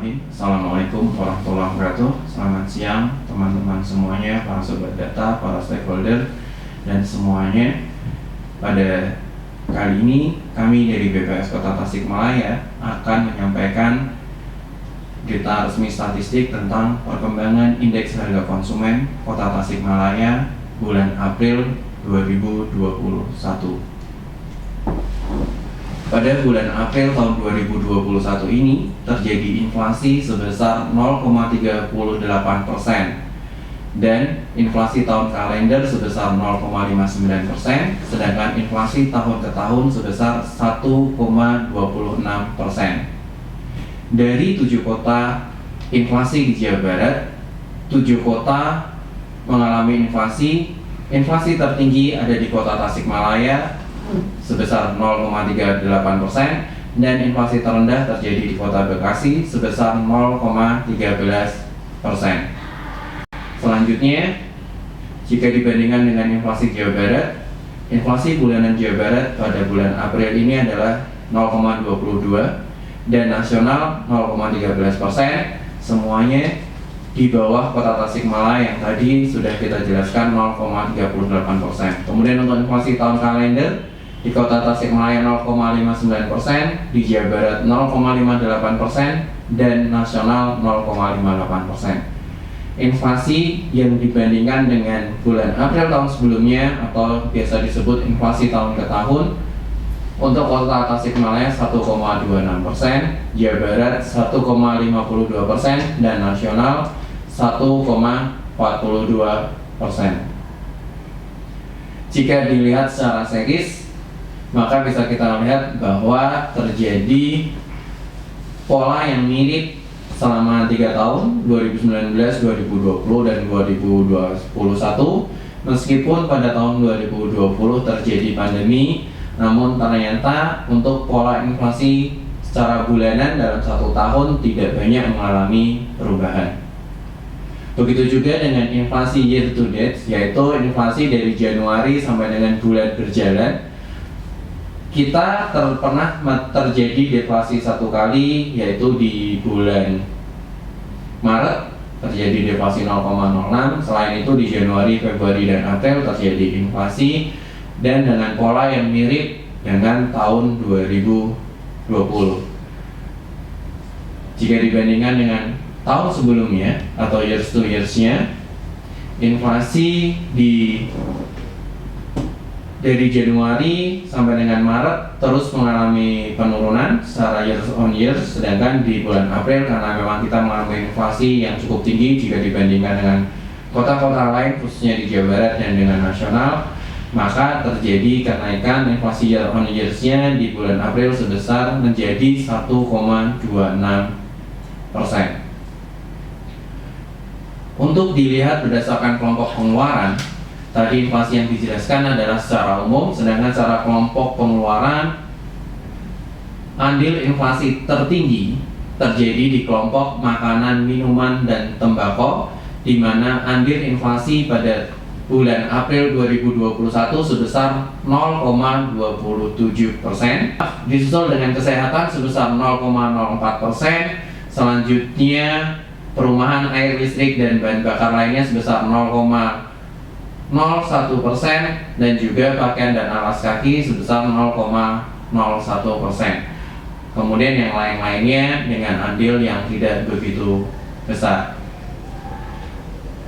Bismillahirrahmanirrahim. Assalamualaikum warahmatullahi wabarakatuh. Selamat siang teman-teman semuanya, para sobat data, para stakeholder, dan semuanya. Pada kali ini kami dari BPS Kota Tasikmalaya akan menyampaikan data resmi statistik tentang perkembangan indeks harga konsumen Kota Tasikmalaya bulan April 2021. Pada bulan April tahun 2021 ini terjadi inflasi sebesar 0,38% dan inflasi tahun kalender sebesar 0,59%, sedangkan inflasi tahun ke tahun sebesar 1,26%. Dari 7 kota inflasi di Jawa Barat, 7 kota mengalami inflasi. Inflasi tertinggi ada di Kota Tasikmalaya sebesar 0,38% dan inflasi terendah terjadi di Kota Bekasi sebesar 0,13%. Selanjutnya, jika dibandingkan dengan inflasi Jawa Barat, inflasi bulanan Jawa Barat pada bulan April ini adalah 0,22 dan nasional 0,13%, semuanya di bawah Kota Tasikmalaya yang tadi sudah kita jelaskan 0,38%. Kemudian untuk inflasi tahun kalender, di Kota Tasikmalaya 0,59%, di Jawa Barat 0,58%, dan nasional 0,58%. Inflasi yang dibandingkan dengan bulan April tahun sebelumnya atau biasa disebut inflasi tahun ke tahun, untuk Kota Tasikmalaya 1,26%, Jawa Barat 1,52%, dan nasional 1,42%. Jika dilihat secara series, maka bisa kita lihat bahwa terjadi pola yang mirip selama 3 tahun, 2019, 2020, dan 2021. Meskipun pada tahun 2020 terjadi pandemi, namun ternyata untuk pola inflasi secara bulanan dalam 1 tahun tidak banyak mengalami perubahan. Begitu juga dengan inflasi year to date, yaitu inflasi dari Januari sampai dengan bulan berjalan. Kita pernah terjadi deflasi 1 kali, yaitu di bulan Maret terjadi deflasi 0,06. Selain itu di Januari, Februari, dan April terjadi inflasi, dan dengan pola yang mirip dengan tahun 2020. Jika dibandingkan dengan tahun sebelumnya atau years to years-nya, inflasi dari Januari sampai dengan Maret terus mengalami penurunan secara years on years, sedangkan di bulan April karena memang kita mengalami inflasi yang cukup tinggi jika dibandingkan dengan kota-kota lain khususnya di Jawa Barat dan dengan nasional, maka terjadi kenaikan inflasi year on years-nya di bulan April sebesar menjadi 1,26%. Untuk dilihat berdasarkan kelompok pengeluaran, tadi inflasi yang dijelaskan adalah secara umum, sedangkan secara kelompok pengeluaran, andil inflasi tertinggi terjadi di kelompok makanan, minuman, dan tembakau, di mana andil inflasi pada bulan April 2021 sebesar 0,27%, disusul dengan kesehatan sebesar 0,04%, selanjutnya perumahan, air, listrik, dan bahan bakar lainnya sebesar 0,01%, dan juga pakaian dan alas kaki sebesar 0,01%. Kemudian yang lain-lainnya dengan andil yang tidak begitu besar.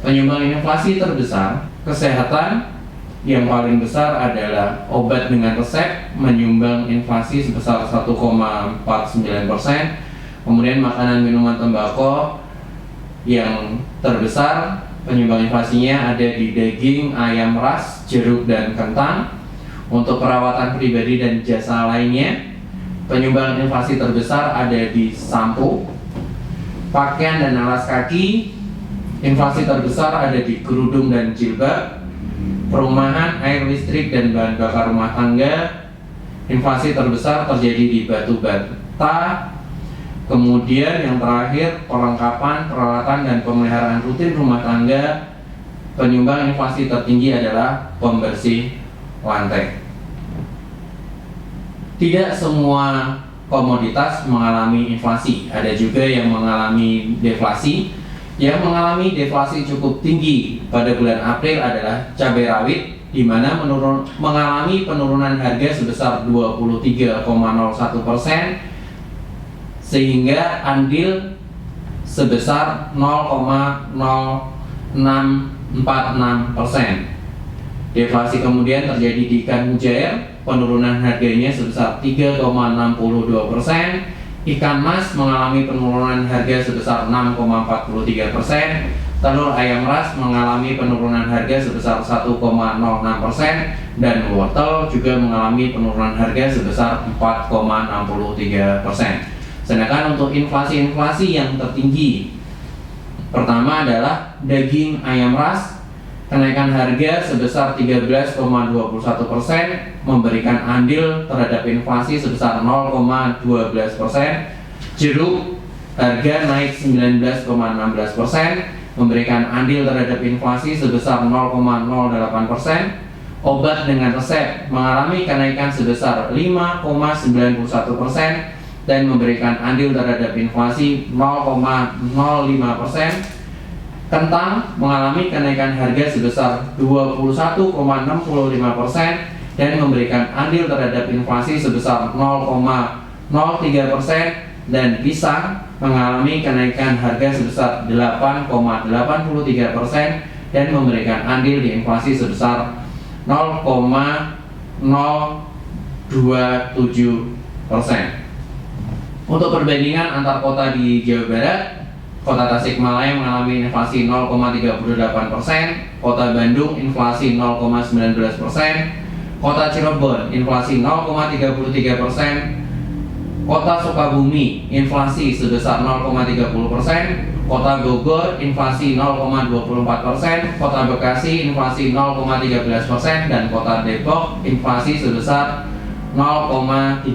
Penyumbang inflasi terbesar, kesehatan yang paling besar adalah obat dengan resep, menyumbang inflasi sebesar 1,49%. Kemudian makanan, minuman, tembakau yang terbesar penyumbang inflasinya ada di daging, ayam ras, jeruk, dan kentang. Untuk perawatan pribadi dan jasa lainnya, penyumbang inflasi terbesar ada di sampo, pakaian dan alas kaki. Inflasi terbesar ada di kerudung dan jilbab, perumahan, air, listrik, dan bahan bakar rumah tangga. Inflasi terbesar terjadi di batu bata. Kemudian yang terakhir, perlengkapan, peralatan, dan pemeliharaan rutin rumah tangga. Penyumbang inflasi tertinggi adalah pembersih lantai. Tidak semua komoditas mengalami inflasi. Ada juga yang mengalami deflasi. Yang mengalami deflasi cukup tinggi pada bulan April adalah cabai rawit, di mana mengalami penurunan harga sebesar 23,01%, sehingga andil sebesar 0,0646%. Deflasi kemudian terjadi di ikan mujair, penurunan harganya sebesar 3,62%. Ikan mas mengalami penurunan harga sebesar 6,43%. Telur ayam ras mengalami penurunan harga sebesar 1,06%, dan wortel juga mengalami penurunan harga sebesar 4,63%. Sedangkan untuk inflasi-inflasi yang tertinggi, pertama adalah daging ayam ras. Kenaikan harga sebesar 13,21%, memberikan andil terhadap inflasi sebesar 0,12%. Jeruk harga naik 19,16%, memberikan andil terhadap inflasi sebesar 0,08%. Obat dengan resep mengalami kenaikan sebesar 5,91% dan memberikan andil terhadap inflasi 0,05%. Kentang mengalami kenaikan harga sebesar 21,65% dan memberikan andil terhadap inflasi sebesar 0,03%, dan pisang mengalami kenaikan harga sebesar 8,83% dan memberikan andil di inflasi sebesar 0,027%. Untuk perbandingan antar kota di Jawa Barat, Kota Tasikmalaya mengalami inflasi 0,38%, Kota Bandung inflasi 0,19%, Kota Cirebon inflasi 0,33%, Kota Sukabumi inflasi sebesar 0,30%, Kota Bogor inflasi 0,24%, Kota Bekasi inflasi 0,13%, dan Kota Depok inflasi sebesar 0,33%.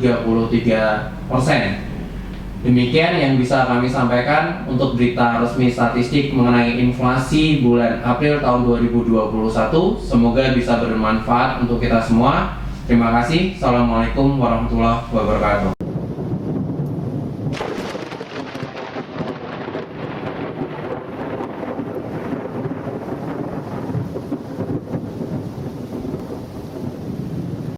Demikian yang bisa kami sampaikan untuk berita resmi statistik mengenai inflasi bulan April tahun 2021. Semoga bisa bermanfaat untuk kita semua. Terima kasih. Assalamualaikum warahmatullahi wabarakatuh.